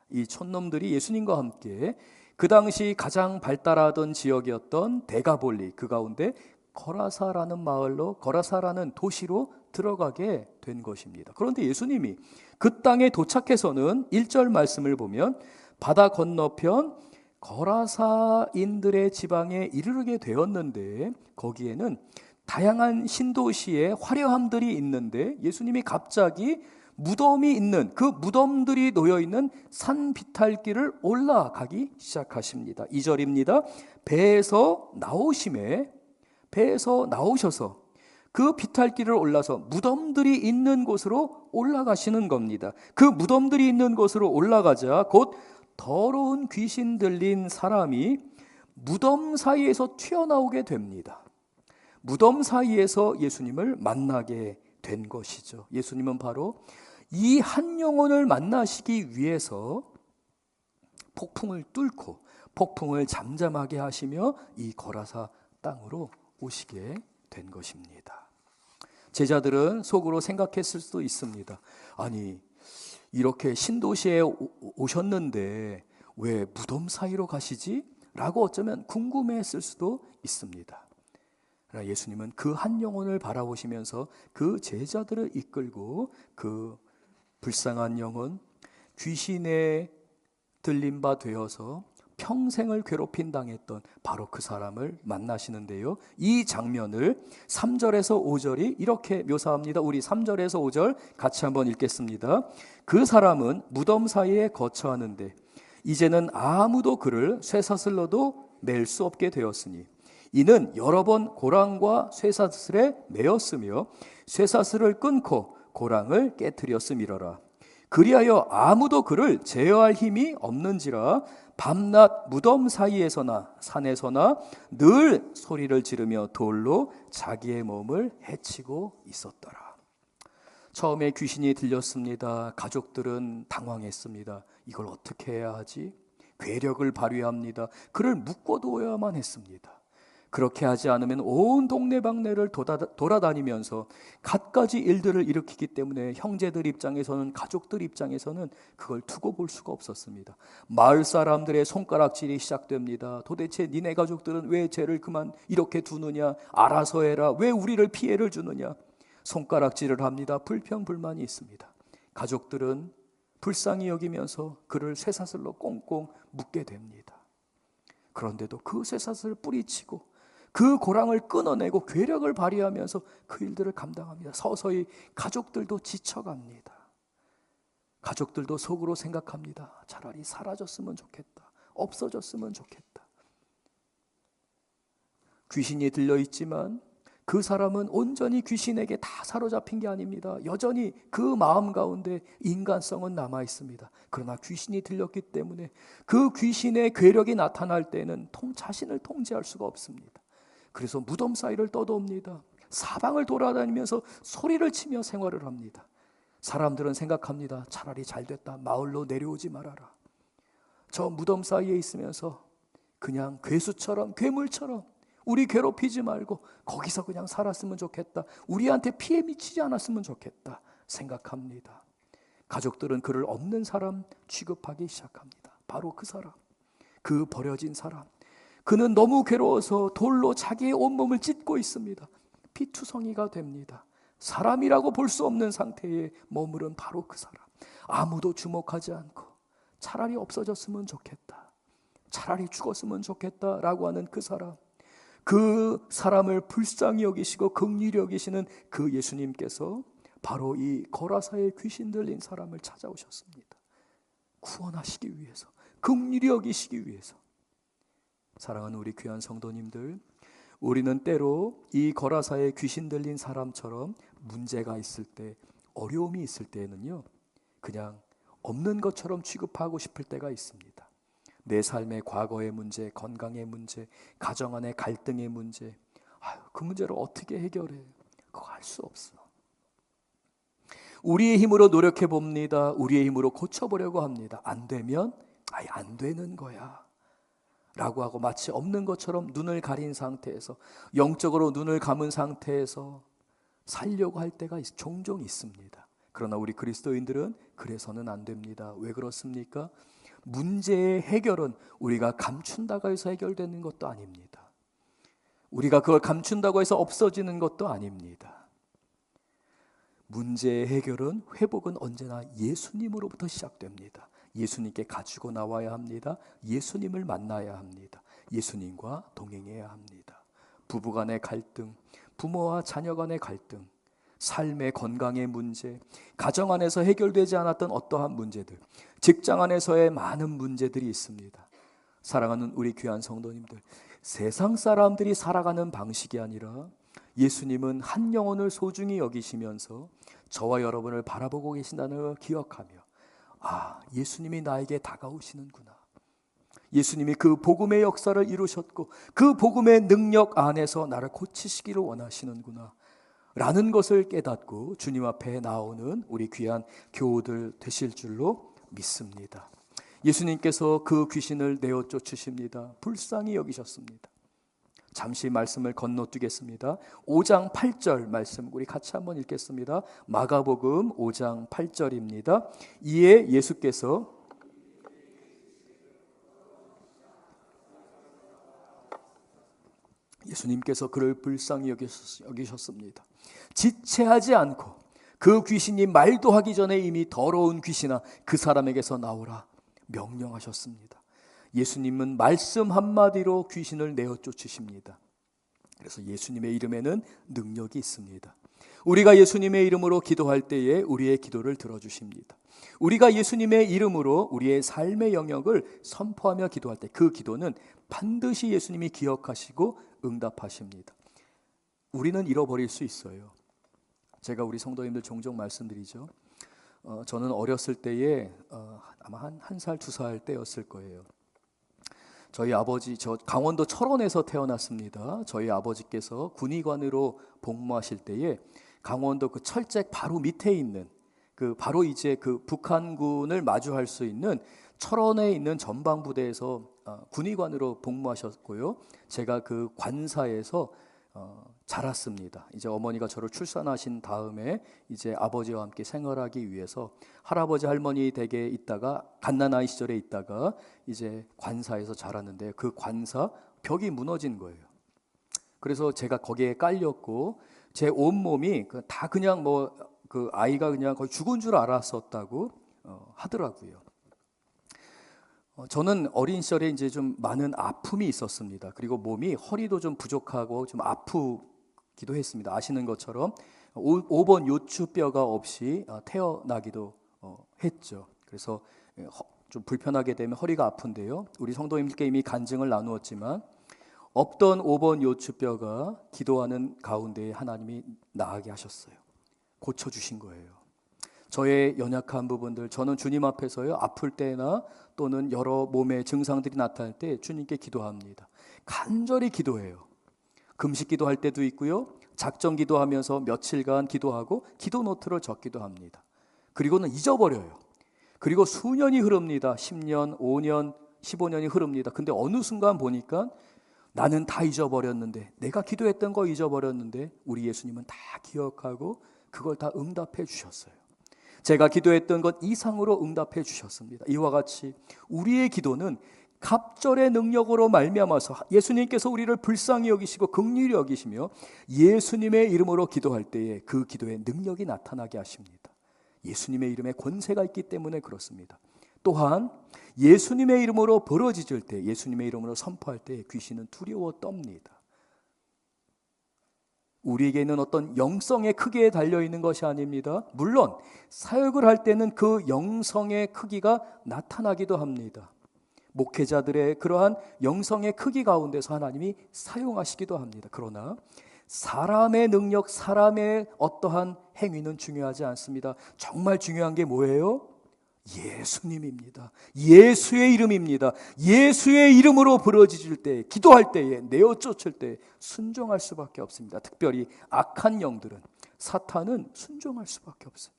이 촌놈들이 예수님과 함께 그 당시 가장 발달하던 지역이었던 데가볼리, 그 가운데 거라사라는 마을로, 거라사라는 도시로 들어가게 된 것입니다. 그런데 예수님이 그 땅에 도착해서는 1절 말씀을 보면 바다 건너편 거라사인들의 지방에 이르게 되었는데, 거기에는 다양한 신도시의 화려함들이 있는데 예수님이 갑자기 무덤이 있는, 그 무덤들이 놓여있는 산 비탈길을 올라가기 시작하십니다. 2절입니다. 배에서 나오셔서 그 비탈길을 올라서 무덤들이 있는 곳으로 올라가시는 겁니다. 그 무덤들이 있는 곳으로 올라가자 곧 더러운 귀신 들린 사람이 무덤 사이에서 튀어나오게 됩니다. 무덤 사이에서 예수님을 만나게 된 것이죠. 예수님은 바로 이 한 영혼을 만나시기 위해서 폭풍을 뚫고 폭풍을 잠잠하게 하시며 이 거라사 땅으로 오시게 된 것입니다. 제자들은 속으로 생각했을 수도 있습니다. 아니, 이렇게 신도시에 오셨는데 왜 무덤 사이로 가시지? 라고 어쩌면 궁금해했을 수도 있습니다. 그러나 예수님은 그 한 영혼을 바라보시면서 그 제자들을 이끌고 그 불쌍한 영혼, 귀신에 들린 바 되어서 평생을 괴롭힘 당했던 바로 그 사람을 만나시는데요, 이 장면을 3절에서 5절이 이렇게 묘사합니다. 우리 3절에서 5절 같이 한번 읽겠습니다. 그 사람은 무덤 사이에 거처하는데 이제는 아무도 그를 쇠사슬로도 낼 수 없게 되었으니 이는 여러 번 고랑과 쇠사슬에 매였으며 쇠사슬을 끊고 고랑을 깨트렸음이러라. 그리하여 아무도 그를 제어할 힘이 없는지라 밤낮 무덤 사이에서나 산에서나 늘 소리를 지르며 돌로 자기의 몸을 해치고 있었더라. 처음에 귀신이 들렸습니다. 가족들은 당황했습니다. 이걸 어떻게 해야 하지? 괴력을 발휘합니다. 그를 묶어두어야만 했습니다. 그렇게 하지 않으면 온 동네방네를 돌아다니면서 갖가지 일들을 일으키기 때문에 형제들 입장에서는, 가족들 입장에서는 그걸 두고 볼 수가 없었습니다. 마을 사람들의 손가락질이 시작됩니다. 도대체 니네 가족들은 왜 죄를 그만 이렇게 두느냐? 알아서 해라. 왜 우리를 피해를 주느냐? 손가락질을 합니다. 불평불만이 있습니다. 가족들은 불쌍히 여기면서 그를 쇠사슬로 꽁꽁 묶게 됩니다. 그런데도 그 쇠사슬을 뿌리치고 그 고랑을 끊어내고 괴력을 발휘하면서 그 일들을 감당합니다. 서서히 가족들도 지쳐갑니다. 가족들도 속으로 생각합니다. 차라리 사라졌으면 좋겠다. 없어졌으면 좋겠다. 귀신이 들려있지만 그 사람은 온전히 귀신에게 다 사로잡힌 게 아닙니다. 여전히 그 마음 가운데 인간성은 남아 있습니다. 그러나 귀신이 들렸기 때문에 그 귀신의 괴력이 나타날 때는 자신을 통제할 수가 없습니다. 그래서 무덤 사이를 떠도옵니다. 사방을 돌아다니면서 소리를 치며 생활을 합니다. 사람들은 생각합니다. 차라리 잘됐다. 마을로 내려오지 말아라. 저 무덤 사이에 있으면서 그냥 괴수처럼, 괴물처럼 우리 괴롭히지 말고 거기서 그냥 살았으면 좋겠다. 우리한테 피해 미치지 않았으면 좋겠다 생각합니다. 가족들은 그를 없는 사람 취급하기 시작합니다. 바로 그 사람. 그 버려진 사람, 그는 너무 괴로워서 돌로 자기의 온몸을 찢고 있습니다. 피투성이가 됩니다. 사람이라고 볼 수 없는 상태에 머무른 바로 그 사람, 아무도 주목하지 않고 차라리 없어졌으면 좋겠다, 차라리 죽었으면 좋겠다라고 하는 그 사람, 그 사람을 불쌍히 여기시고 긍휼히 여기시는 그 예수님께서 바로 이 거라사의 귀신 들린 사람을 찾아오셨습니다. 구원하시기 위해서, 긍휼히 여기시기 위해서. 사랑하는 우리 귀한 성도님들, 우리는 때로 이 거라사의 귀신 들린 사람처럼 문제가 있을 때, 어려움이 있을 때에는요, 그냥 없는 것처럼 취급하고 싶을 때가 있습니다. 내 삶의 과거의 문제, 건강의 문제, 가정 안의 갈등의 문제, 그 문제를 어떻게 해결해? 그거 할 수 없어. 우리의 힘으로 노력해 봅니다. 우리의 힘으로 고쳐보려고 합니다. 안 되면 아예 안 되는 거야 라고 하고 마치 없는 것처럼 눈을 가린 상태에서, 영적으로 눈을 감은 상태에서 살려고 할 때가 종종 있습니다. 그러나 우리 그리스도인들은 그래서는 안 됩니다. 왜 그렇습니까? 문제의 해결은 우리가 감춘다고 해서 해결되는 것도 아닙니다. 우리가 그걸 감춘다고 해서 없어지는 것도 아닙니다. 문제의 해결은, 회복은 언제나 예수님으로부터 시작됩니다. 예수님께 가지고 나와야 합니다. 예수님을 만나야 합니다. 예수님과 동행해야 합니다. 부부간의 갈등, 부모와 자녀 간의 갈등, 삶의 건강의 문제, 가정 안에서 해결되지 않았던 어떠한 문제들, 직장 안에서의 많은 문제들이 있습니다. 사랑하는 우리 귀한 성도님들, 세상 사람들이 살아가는 방식이 아니라 예수님은 한 영혼을 소중히 여기시면서 저와 여러분을 바라보고 계신다는 걸 기억하며, 예수님이 나에게 다가오시는구나, 예수님이 그 복음의 역사를 이루셨고 그 복음의 능력 안에서 나를 고치시기를 원하시는구나 라는 것을 깨닫고 주님 앞에 나오는 우리 귀한 교우들 되실 줄로 믿습니다. 예수님께서 그 귀신을 내어 쫓으십니다. 불쌍히 여기셨습니다. 잠시 말씀을 건너뛰겠습니다. 5장 8절 말씀 우리 같이 한번 읽겠습니다. 마가복음 5장 8절입니다. 이에 예수께서 그를 불쌍히 여기셨습니다. 지체하지 않고 그 귀신이 말도 하기 전에 이미 더러운 귀신아 그 사람에게서 나오라 명령하셨습니다. 예수님은 말씀 한마디로 귀신을 내어 쫓으십니다. 그래서 예수님의 이름에는 능력이 있습니다. 우리가 예수님의 이름으로 기도할 때에 우리의 기도를 들어주십니다. 우리가 예수님의 이름으로 우리의 삶의 영역을 선포하며 기도할 때 그 기도는 반드시 예수님이 기억하시고 응답하십니다. 우리는 잃어버릴 수 있어요. 제가 우리 성도님들 종종 말씀드리죠. 저는 어렸을 때에 아마 한 살, 2살 때였을 거예요. 저희 아버지, 저 강원도 철원에서 태어났습니다. 저희 아버지께서 군의관으로 복무하실 때에 강원도 그 철책 바로 밑에 있는 그 바로 이제 그 북한군을 마주할 수 있는 철원에 있는 전방부대에서 군의관으로 복무하셨고요. 제가 그 관사에서 자랐습니다. 이제 어머니가 저를 출산하신 다음에 이제 아버지와 함께 생활하기 위해서 할아버지 할머니 댁에 있다가 갓난아이 시절에 있다가 이제 관사에서 자랐는데 그 관사 벽이 무너진 거예요. 그래서 제가 거기에 깔렸고 제 온몸이 다 그냥 그 아이가 그냥 거의 죽은 줄 알았었다고 하더라고요. 저는 어린 시절에 이제 좀 많은 아픔이 있었습니다. 그리고 몸이 허리도 좀 부족하고 좀 아프기도 했습니다. 아시는 것처럼 5번 요추뼈가 없이 태어나기도 했죠. 그래서 좀 불편하게 되면 허리가 아픈데요. 우리 성도님께 이미 간증을 나누었지만 없던 5번 요추뼈가 기도하는 가운데 하나님이 나아게 하셨어요. 고쳐주신 거예요. 저의 연약한 부분들, 저는 주님 앞에서요 아플 때나 또는 여러 몸의 증상들이 나타날 때 주님께 기도합니다. 간절히 기도해요. 금식 기도할 때도 있고요, 작정 기도하면서 며칠간 기도하고 기도 노트를 적기도 합니다. 그리고는 잊어버려요. 그리고 수년이 흐릅니다. 10년, 5년, 15년이 흐릅니다. 근데 어느 순간 보니까 나는 다 잊어버렸는데, 내가 기도했던 거 잊어버렸는데 우리 예수님은 다 기억하고 그걸 다 응답해 주셨어요. 제가 기도했던 것 이상으로 응답해 주셨습니다. 이와 같이 우리의 기도는 갑절의 능력으로 말미암아서 예수님께서 우리를 불쌍히 여기시고 긍휼히 여기시며 예수님의 이름으로 기도할 때에 그 기도에 능력이 나타나게 하십니다. 예수님의 이름에 권세가 있기 때문에 그렇습니다. 또한 예수님의 이름으로 부르짖을 때, 예수님의 이름으로 선포할 때 귀신은 두려워 떱니다. 우리에게는 어떤 영성의 크기에 달려있는 것이 아닙니다. 물론 사역을 할 때는 그 영성의 크기가 나타나기도 합니다. 목회자들의 그러한 영성의 크기 가운데서 하나님이 사용하시기도 합니다. 그러나 사람의 능력, 사람의 어떠한 행위는 중요하지 않습니다. 정말 중요한 게 뭐예요? 예수님입니다. 예수의 이름입니다. 예수의 이름으로 부르짖을 때, 기도할 때에, 내어 쫓을 때 순종할 수밖에 없습니다. 특별히 악한 영들은, 사탄은 순종할 수밖에 없어요.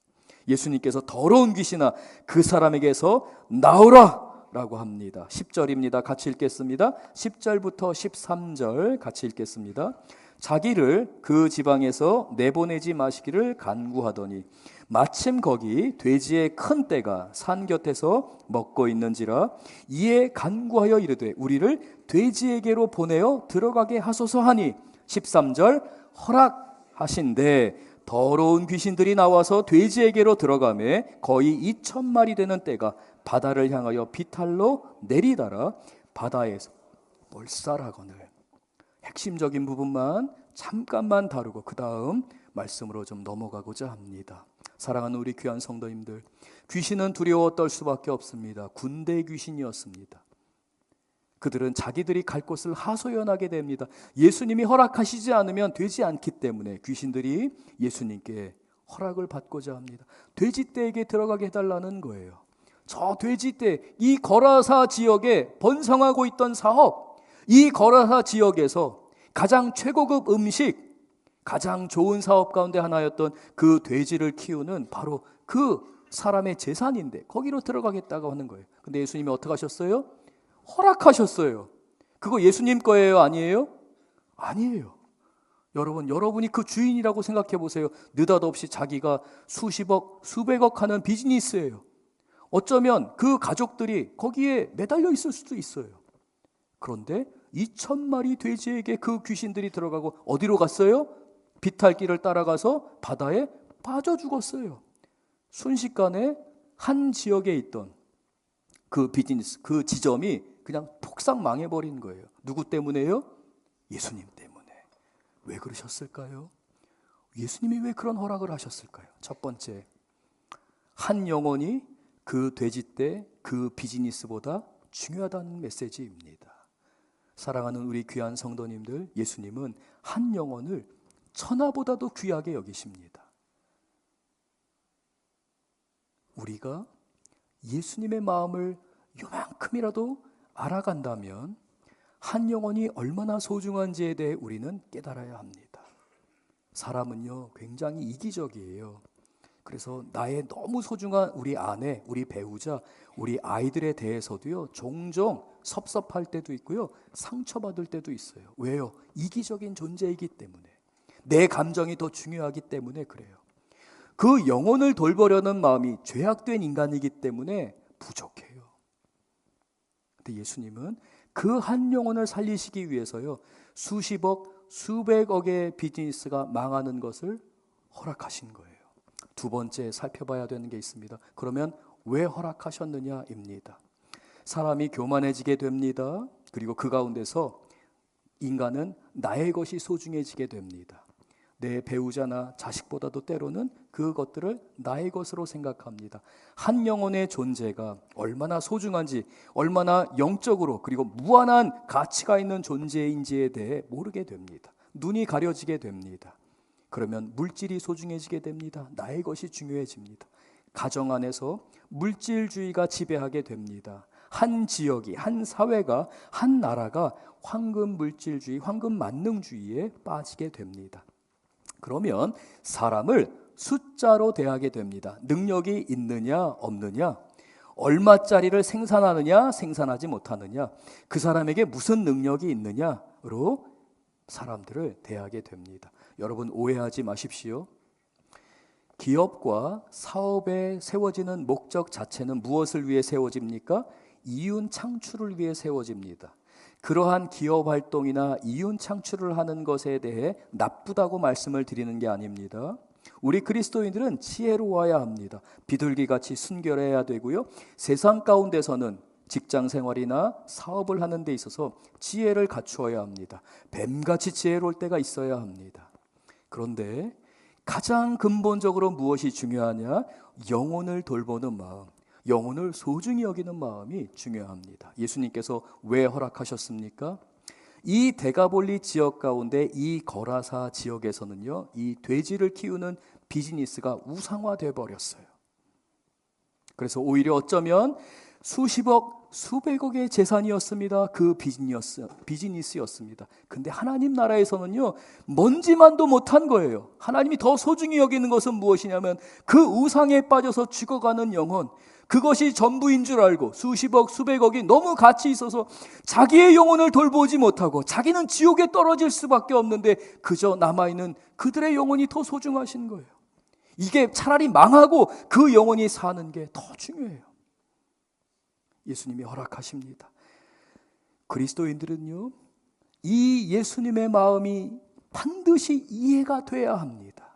예수님께서 더러운 귀신아 그 사람에게서 나오라 라고 합니다. 10절입니다. 같이 읽겠습니다. 10절부터 13절 같이 읽겠습니다. 자기를 그 지방에서 내보내지 마시기를 간구하더니 마침 거기 돼지의 큰 떼가 산 곁에서 먹고 있는지라 이에 간구하여 이르되 우리를 돼지에게로 보내어 들어가게 하소서 하니 13절 허락하신대 더러운 귀신들이 나와서 돼지에게로 들어가매 거의 2,000마리 되는 떼가 바다를 향하여 비탈로 내리다라 바다에서 몰살하거늘. 핵심적인 부분만 잠깐만 다루고 그 다음 말씀으로 좀 넘어가고자 합니다. 사랑하는 우리 귀한 성도님들, 귀신은 두려워 떨 수밖에 없습니다. 군대 귀신이었습니다. 그들은 자기들이 갈 곳을 하소연하게 됩니다. 예수님이 허락하시지 않으면 되지 않기 때문에 귀신들이 예수님께 허락을 받고자 합니다. 돼지떼에게 들어가게 해달라는 거예요. 저 돼지떼, 이 거라사 지역에 번성하고 있던 사업, 이 거라사 지역에서 가장 최고급 음식, 가장 좋은 사업 가운데 하나였던 그 돼지를 키우는 바로 그 사람의 재산인데 거기로 들어가겠다고 하는 거예요. 근데 예수님이 어떻게 하셨어요? 허락하셨어요. 그거 예수님 거예요? 아니에요? 아니에요. 여러분이 그 주인이라고 생각해 보세요. 느닷없이 자기가 수십억, 수백억 하는 비즈니스예요. 어쩌면 그 가족들이 거기에 매달려 있을 수도 있어요. 그런데 2,000마리 돼지에게 그 귀신들이 들어가고 어디로 갔어요? 비탈길을 따라가서 바다에 빠져 죽었어요. 순식간에 한 지역에 있던 그 비즈니스, 그 지점이 그냥 폭삭 망해버린 거예요. 누구 때문에요? 예수님 때문에. 왜 그러셨을까요? 예수님이 왜 그런 허락을 하셨을까요? 첫 번째, 한 영혼이 그 돼지떼, 그 비즈니스보다 중요하다는 메시지입니다. 사랑하는 우리 귀한 성도님들, 예수님은 한 영혼을 천하보다도 귀하게 여기십니다. 우리가 예수님의 마음을 요만큼이라도 알아간다면 한 영혼이 얼마나 소중한지에 대해 우리는 깨달아야 합니다. 사람은요, 굉장히 이기적이에요. 그래서 나의 너무 소중한 우리 아내, 우리 배우자, 우리 아이들에 대해서도요, 종종 섭섭할 때도 있고요, 상처받을 때도 있어요. 왜요? 이기적인 존재이기 때문에. 내 감정이 더 중요하기 때문에 그래요. 그 영혼을 돌보려는 마음이 죄악된 인간이기 때문에 부족해요. 근데 예수님은 그 한 영혼을 살리시기 위해서요, 수십억, 수백억의 비즈니스가 망하는 것을 허락하신 거예요. 두 번째 살펴봐야 되는 게 있습니다. 그러면 왜 허락하셨느냐입니다. 사람이 교만해지게 됩니다. 그리고 그 가운데서 인간은 나의 것이 소중해지게 됩니다. 내 배우자나 자식보다도 때로는 그것들을 나의 것으로 생각합니다. 한 영혼의 존재가 얼마나 소중한지, 얼마나 영적으로 그리고 무한한 가치가 있는 존재인지에 대해 모르게 됩니다. 눈이 가려지게 됩니다. 그러면 물질이 소중해지게 됩니다. 나의 것이 중요해집니다. 가정 안에서 물질주의가 지배하게 됩니다. 한 지역이, 한 사회가, 한 나라가 황금 물질주의, 황금 만능주의에 빠지게 됩니다. 그러면 사람을 숫자로 대하게 됩니다. 능력이 있느냐 없느냐, 얼마짜리를 생산하느냐 생산하지 못하느냐, 그 사람에게 무슨 능력이 있느냐로 사람들을 대하게 됩니다. 여러분 오해하지 마십시오. 기업과 사업에 세워지는 목적 자체는 무엇을 위해 세워집니까? 이윤 창출을 위해 세워집니다. 그러한 기업 활동이나 이윤 창출을 하는 것에 대해 나쁘다고 말씀을 드리는 게 아닙니다. 우리 그리스도인들은 지혜로워야 합니다. 비둘기같이 순결해야 되고요. 세상 가운데서는 직장 생활이나 사업을 하는 데 있어서 지혜를 갖추어야 합니다. 뱀같이 지혜로울 때가 있어야 합니다. 그런데 가장 근본적으로 무엇이 중요하냐? 영혼을 돌보는 마음, 영혼을 소중히 여기는 마음이 중요합니다. 예수님께서 왜 허락하셨습니까? 이 데가볼리 지역 가운데 이 거라사 지역에서는요, 이 돼지를 키우는 비즈니스가 우상화돼 버렸어요. 그래서 오히려 어쩌면 수십억, 수백억의 재산이었습니다. 그 비즈니스였습니다. 근데 하나님 나라에서는요, 먼지만도 못한 거예요. 하나님이 더 소중히 여기는 것은 무엇이냐면 그 우상에 빠져서 죽어가는 영혼, 그것이 전부인 줄 알고 수십억, 수백억이 너무 가치 있어서 자기의 영혼을 돌보지 못하고 자기는 지옥에 떨어질 수밖에 없는데 그저 남아있는 그들의 영혼이 더 소중하신 거예요. 이게 차라리 망하고 그 영혼이 사는 게 더 중요해요. 예수님이 허락하십니다. 그리스도인들은요, 이 예수님의 마음이 반드시 이해가 돼야 합니다.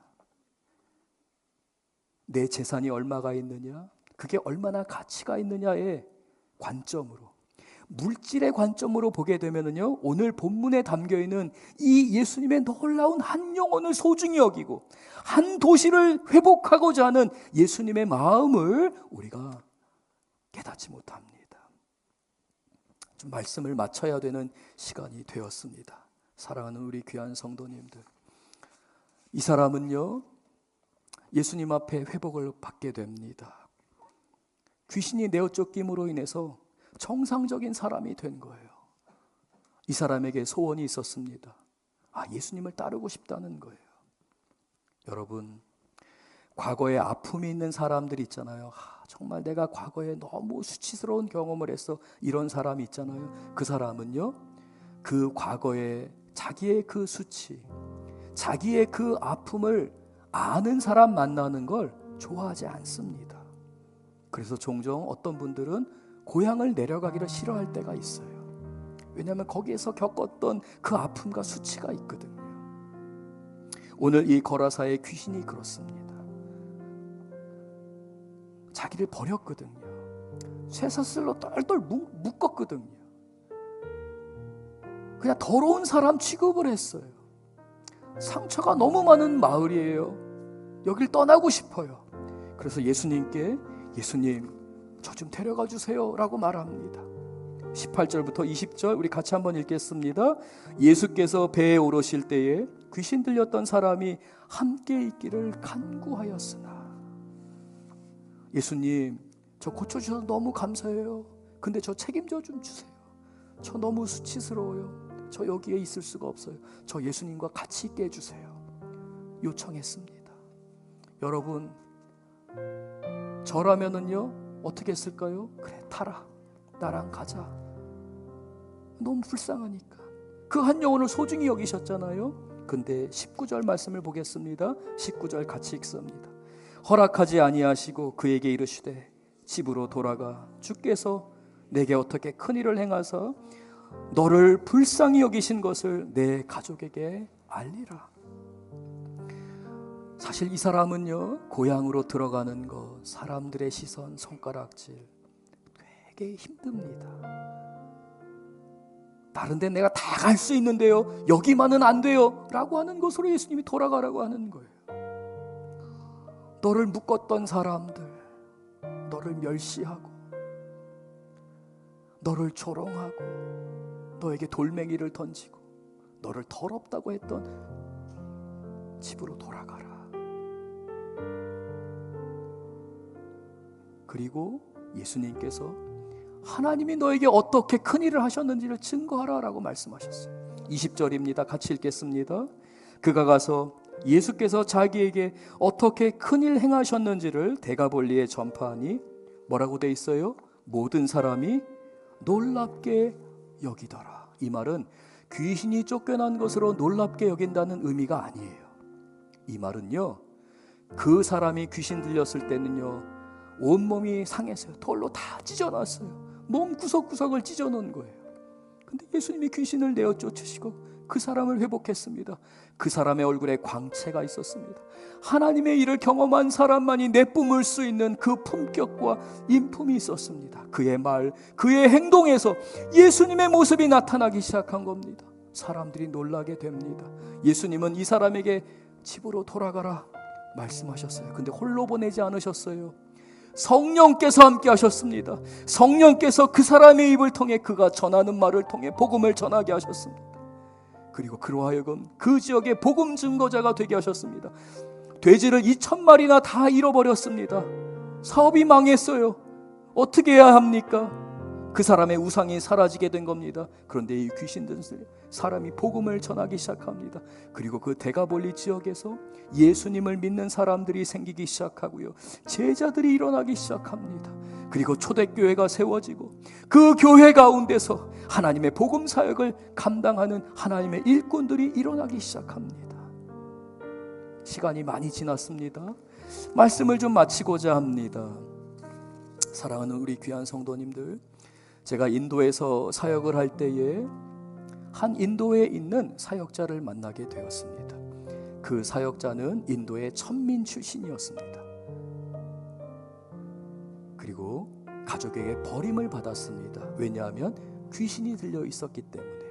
내 재산이 얼마가 있느냐, 그게 얼마나 가치가 있느냐의 관점으로, 물질의 관점으로 보게 되면요, 오늘 본문에 담겨있는 이 예수님의 놀라운 한 영혼을 소중히 여기고 한 도시를 회복하고자 하는 예수님의 마음을 우리가 깨닫지 못합니다. 좀 말씀을 마쳐야 되는 시간이 되었습니다. 사랑하는 우리 귀한 성도님들, 이 사람은요, 예수님 앞에 회복을 받게 됩니다. 귀신이 내어쫓김으로 인해서 정상적인 사람이 된 거예요. 이 사람에게 소원이 있었습니다. 예수님을 따르고 싶다는 거예요. 여러분, 과거에 아픔이 있는 사람들 있잖아요. 정말 내가 과거에 너무 수치스러운 경험을 해서 이런 사람이 있잖아요. 그 사람은요, 그 과거에 자기의 그 수치, 자기의 그 아픔을 아는 사람 만나는 걸 좋아하지 않습니다. 그래서 종종 어떤 분들은 고향을 내려가기를 싫어할 때가 있어요. 왜냐하면 거기에서 겪었던 그 아픔과 수치가 있거든요. 오늘 이 거라사의 귀신이 그렇습니다. 자기를 버렸거든요. 쇠사슬로 똘똘 묶었거든요. 그냥 더러운 사람 취급을 했어요. 상처가 너무 많은 마을이에요. 여길 떠나고 싶어요. 그래서 예수님께, 예수님, 저 좀 데려가 주세요 라고 말합니다. 18절부터 20절 우리 같이 한번 읽겠습니다. 예수께서 배에 오르실 때에 귀신 들렸던 사람이 함께 있기를 간구하였으나, 예수님, 저 고쳐주셔서 너무 감사해요. 근데 저 책임져 좀 주세요. 저 너무 수치스러워요. 저 여기에 있을 수가 없어요. 저 예수님과 같이 있게 해주세요. 요청했습니다. 여러분, 저라면은요, 어떻게 했을까요? 그래, 타라. 나랑 가자. 너무 불쌍하니까. 그 한 영혼을 소중히 여기셨잖아요. 근데 19절 말씀을 보겠습니다. 19절 같이 읽습니다. 허락하지 아니하시고 그에게 이르시되 집으로 돌아가 주께서 내게 어떻게 큰 일을 행하사 너를 불쌍히 여기신 것을 내 가족에게 알리라. 사실 이 사람은요, 고향으로 들어가는 것, 사람들의 시선, 손가락질 되게 힘듭니다. 다른 데 내가 다 갈 수 있는데요, 여기만은 안 돼요 라고 하는 것으로 예수님이 돌아가라고 하는 거예요. 너를 묶었던 사람들, 너를 멸시하고 너를 조롱하고 너에게 돌멩이를 던지고 너를 더럽다고 했던 집으로 돌아가라. 그리고 예수님께서 하나님이 너에게 어떻게 큰 일을 하셨는지를 증거하라 라고 말씀하셨어요. 20절입니다. 같이 읽겠습니다. 그가 가서 예수께서 자기에게 어떻게 큰일 행하셨는지를 데가볼리에 전파하니 뭐라고 돼 있어요? 모든 사람이 놀랍게 여기더라. 이 말은 귀신이 쫓겨난 것으로 놀랍게 여긴다는 의미가 아니에요. 이 말은요, 그 사람이 귀신 들렸을 때는요, 온몸이 상했어요. 돌로 다 찢어놨어요. 몸 구석구석을 찢어놓은 거예요. 근데 예수님이 귀신을 내어 쫓으시고 그 사람을 회복했습니다. 그 사람의 얼굴에 광채가 있었습니다. 하나님의 일을 경험한 사람만이 내뿜을 수 있는 그 품격과 인품이 있었습니다. 그의 말, 그의 행동에서 예수님의 모습이 나타나기 시작한 겁니다. 사람들이 놀라게 됩니다. 예수님은 이 사람에게 집으로 돌아가라 말씀하셨어요. 근데 홀로 보내지 않으셨어요. 성령께서 함께 하셨습니다. 성령께서 그 사람의 입을 통해 그가 전하는 말을 통해 복음을 전하게 하셨습니다. 그리고 그로 하여금 그 지역의 복음 증거자가 되게 하셨습니다. 돼지를 2,000마리나 다 잃어버렸습니다. 사업이 망했어요. 어떻게 해야 합니까? 그 사람의 우상이 사라지게 된 겁니다. 그런데 이 귀신들은 사람이 복음을 전하기 시작합니다. 그리고 그 데가볼리 지역에서 예수님을 믿는 사람들이 생기기 시작하고요, 제자들이 일어나기 시작합니다. 그리고 초대교회가 세워지고 그 교회 가운데서 하나님의 복음 사역을 감당하는 하나님의 일꾼들이 일어나기 시작합니다. 시간이 많이 지났습니다. 말씀을 좀 마치고자 합니다. 사랑하는 우리 귀한 성도님들, 제가 인도에서 사역을 할 때에 한 인도에 있는 사역자를 만나게 되었습니다. 그 사역자는 인도의 천민 출신이었습니다. 그리고 가족에게 버림을 받았습니다. 왜냐하면 귀신이 들려 있었기 때문에.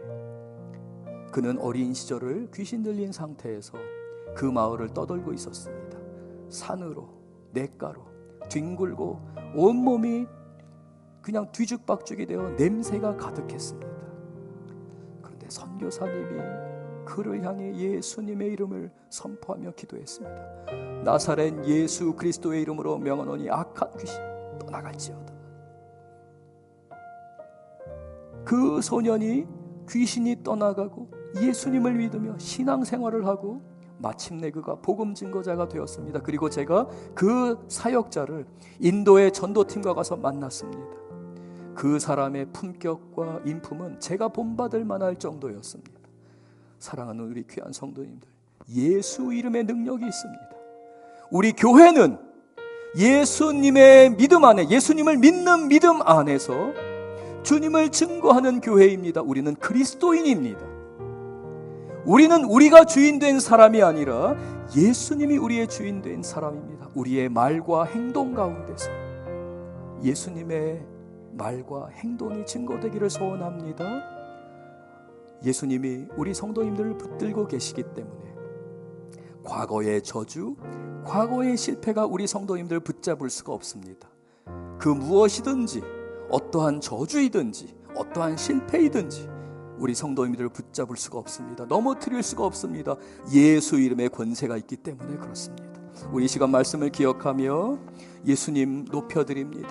그는 어린 시절을 귀신 들린 상태에서 그 마을을 떠돌고 있었습니다. 산으로, 냇가로 뒹굴고 온몸이 그냥 뒤죽박죽이 되어 냄새가 가득했습니다. 그런데 선교사님이 그를 향해 예수님의 이름을 선포하며 기도했습니다. 나사렛 예수 그리스도의 이름으로 명하노니 악한 귀신 떠나갈지어다. 그 소년이 귀신이 떠나가고 예수님을 믿으며 신앙생활을 하고 마침내 그가 복음 증거자가 되었습니다. 그리고 제가 그 사역자를 인도의 전도팀과 가서 만났습니다. 그 사람의 품격과 인품은 제가 본받을 만할 정도였습니다. 사랑하는 우리 귀한 성도님들, 예수 이름의 능력이 있습니다. 우리 교회는 예수님의 믿음 안에, 예수님을 믿는 믿음 안에서 주님을 증거하는 교회입니다. 우리는 그리스도인입니다. 우리는 우리가 주인 된 사람이 아니라 예수님이 우리의 주인 된 사람입니다. 우리의 말과 행동 가운데서 예수님의 말과 행동이 증거되기를 소원합니다. 예수님이 우리 성도님들을 붙들고 계시기 때문에 과거의 저주, 과거의 실패가 우리 성도님들을 붙잡을 수가 없습니다. 그 무엇이든지, 어떠한 저주이든지 어떠한 실패이든지 우리 성도님들을 붙잡을 수가 없습니다. 넘어뜨릴 수가 없습니다. 예수 이름의 권세가 있기 때문에 그렇습니다. 우리 시간 말씀을 기억하며 예수님 높여드립니다.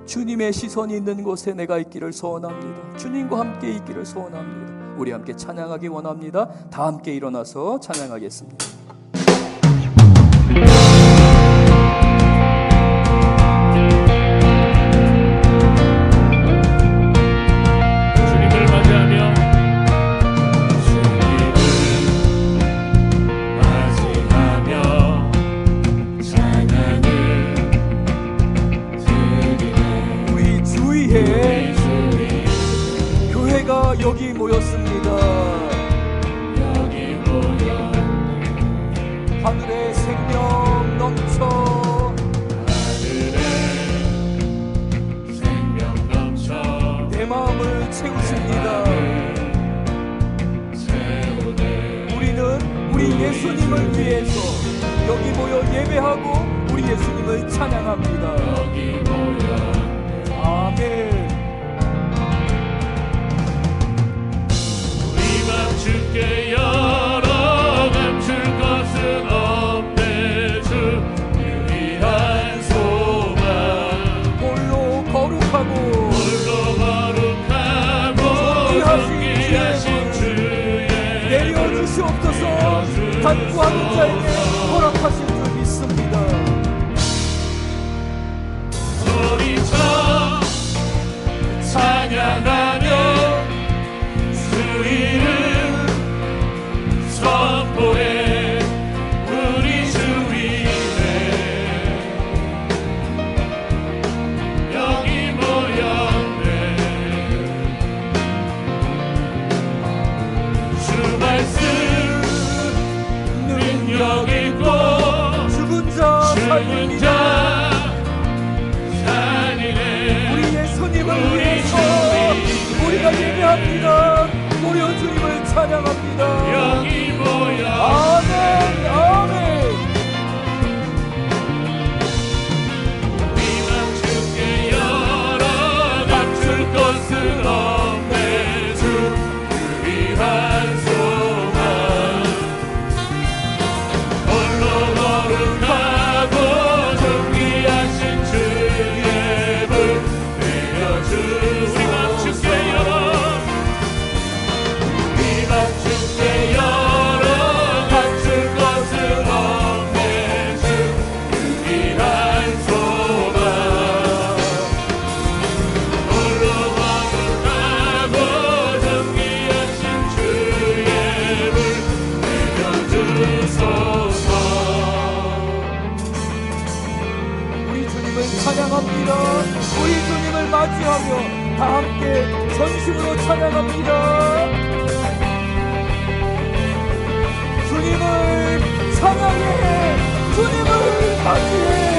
주님의 시선이 있는 곳에 내가 있기를 소원합니다. 주님과 함께 있기를 소원합니다. 우리 함께 찬양하기 원합니다. 다 함께 일어나서 찬양하겠습니다. 여기 모였습니다. 하늘에 생명 넘쳐, 내 마음을 채우십니다. 우리는 우리 예수님을 위해서 여기 모여 예배하고 우리 예수님을 찬양합니다. 아멘. 주께 열어 감출 것은 없네. 주 유일한 소망, 홀로 거룩하고 존귀하신 주의 내려주시옵소서. 간구하는 자에게 허락하신 줄 믿습니다. 소리쳐 찬양하며 주 이름 선포해 우리 주 위에 여기 모였네. 다 함께 전심으로 찬양합니다. 주님을 찬양해, 주님을 맞이해.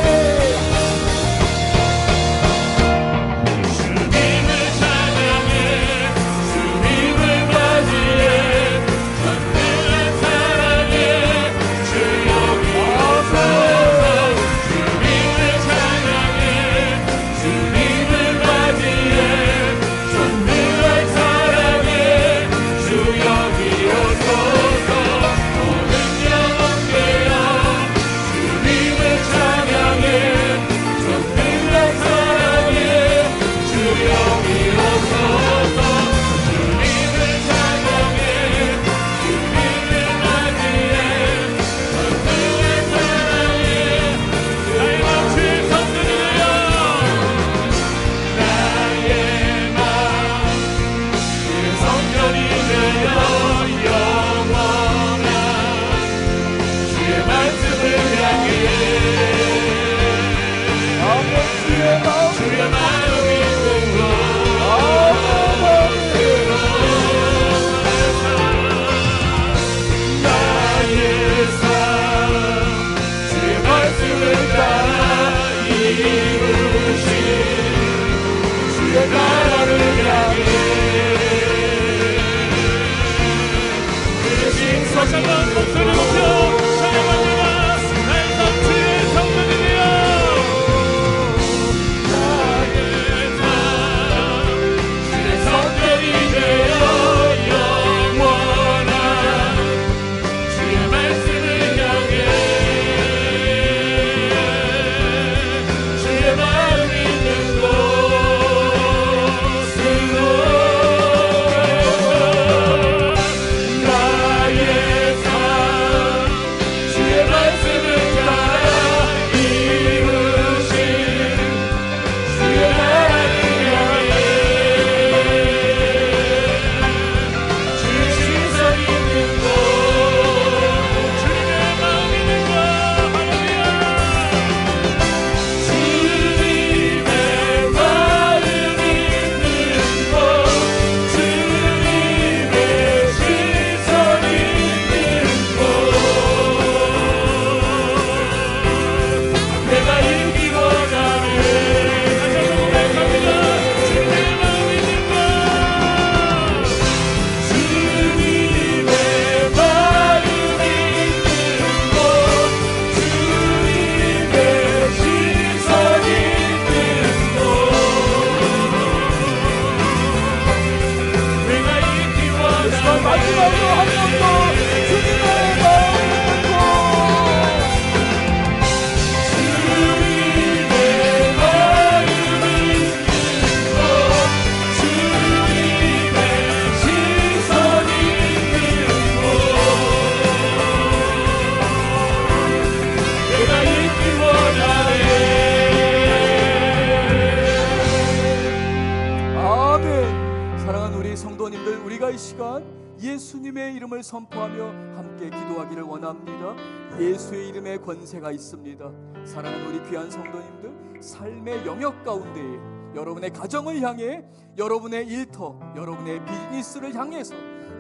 이 시간 예수님의 이름을 선포하며 함께 기도하기를 원합니다. 예수의 이름에 권세가 있습니다. 사랑하는 우리 귀한 성도님들, 삶의 영역 가운데에 여러분의 가정을 향해, 여러분의 일터, 여러분의 비즈니스를 향해서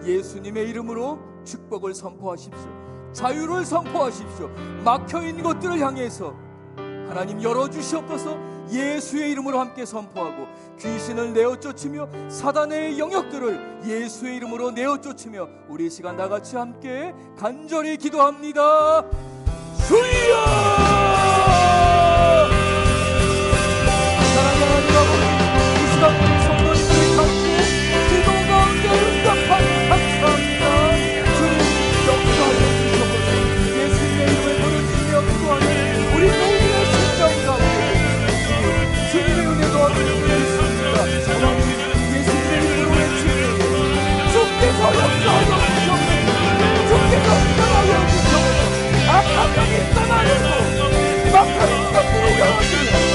예수님의 이름으로 축복을 선포하십시오. 자유를 선포하십시오. 막혀있는 것들을 향해서 하나님 열어주시옵소서. 예수의 이름으로 함께 선포하고 귀신을 내어쫓으며 사단의 영역들을 예수의 이름으로 내어쫓으며 우리 시간 다같이 함께 간절히 기도합니다. 주여! 사랑하는 하나님 아버지, 이 시간 우리 성도님들이 함께 기도 가운데 응답하니 감사합니다. 주님 역사하여 주시옵소서. 예수님의 이름을 부르시며 기도하는 우리 모두의 심정 가운데 주님의 은혜가 있습니다. 하나님 예수님의 이름으로 외치니 주께서 역사하여 주시옵소서. 주께서 떠나여 주시옵소서. 악한 영이 떠나려고 막하는 것들을 열어주시옵소서.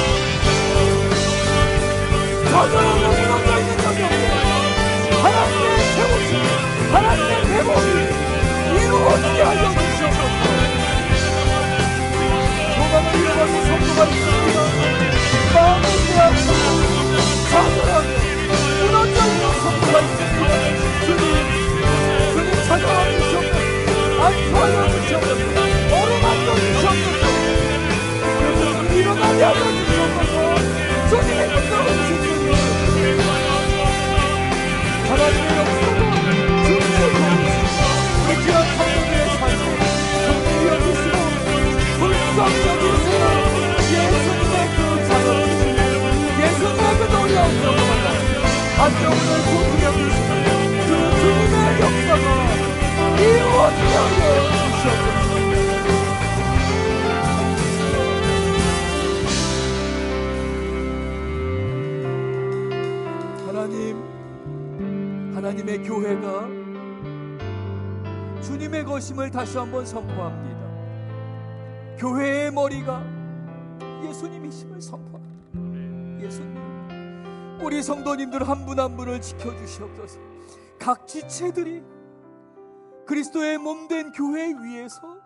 저절로 무너져 있는 적이 없게 하나님의 세우심, 하나님의 회복이 이루어지게 하여 주시옵소서. 조각을 이루어서 성도가 있습니다. 마음을 빼앗고 좌절하며 주님 찾아와 주시옵소서. 안수하여 주시옵소서. 어루만져 주시옵소서. 일어나게 하여 주시옵소서. 주님의 능력을 주시옵소서. 하나님의 역사가 주시옵소서. 이 귀한 성도들의 삶을 긍휼히 여기시고 불쌍히 여기시고 예수님의 그 자녀, 예수님의 그 놀라운 영광을 안정을 부디 여기시고 그 주님의 역사가 이루어지게 하여 주시옵소서. 하나님의 교회가 주님의 것임을 다시 한번 선포합니다. 교회의 머리가 예수님이심을 선포합니다. 예수님, 우리 성도님들 한 분 한 분을 지켜주시옵소서. 각 지체들이 그리스도의 몸된 교회 위에서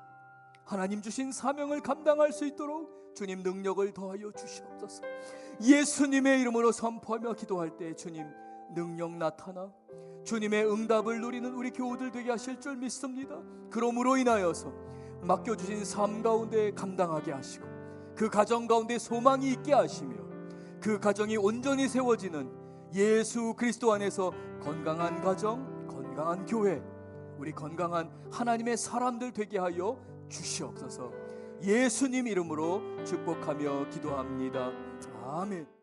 하나님 주신 사명을 감당할 수 있도록 주님 능력을 더하여 주시옵소서. 예수님의 이름으로 선포하며 기도할 때 주님 능력 나타나 주님의 응답을 누리는 우리 교우들 되게 하실 줄 믿습니다. 그러므로 인하여서 맡겨주신 삶 가운데 감당하게 하시고 그 가정 가운데 소망이 있게 하시며 그 가정이 온전히 세워지는 예수 그리스도 안에서 건강한 가정, 건강한 교회, 우리 건강한 하나님의 사람들 되게 하여 주시옵소서. 예수님 이름으로 축복하며 기도합니다. 아멘.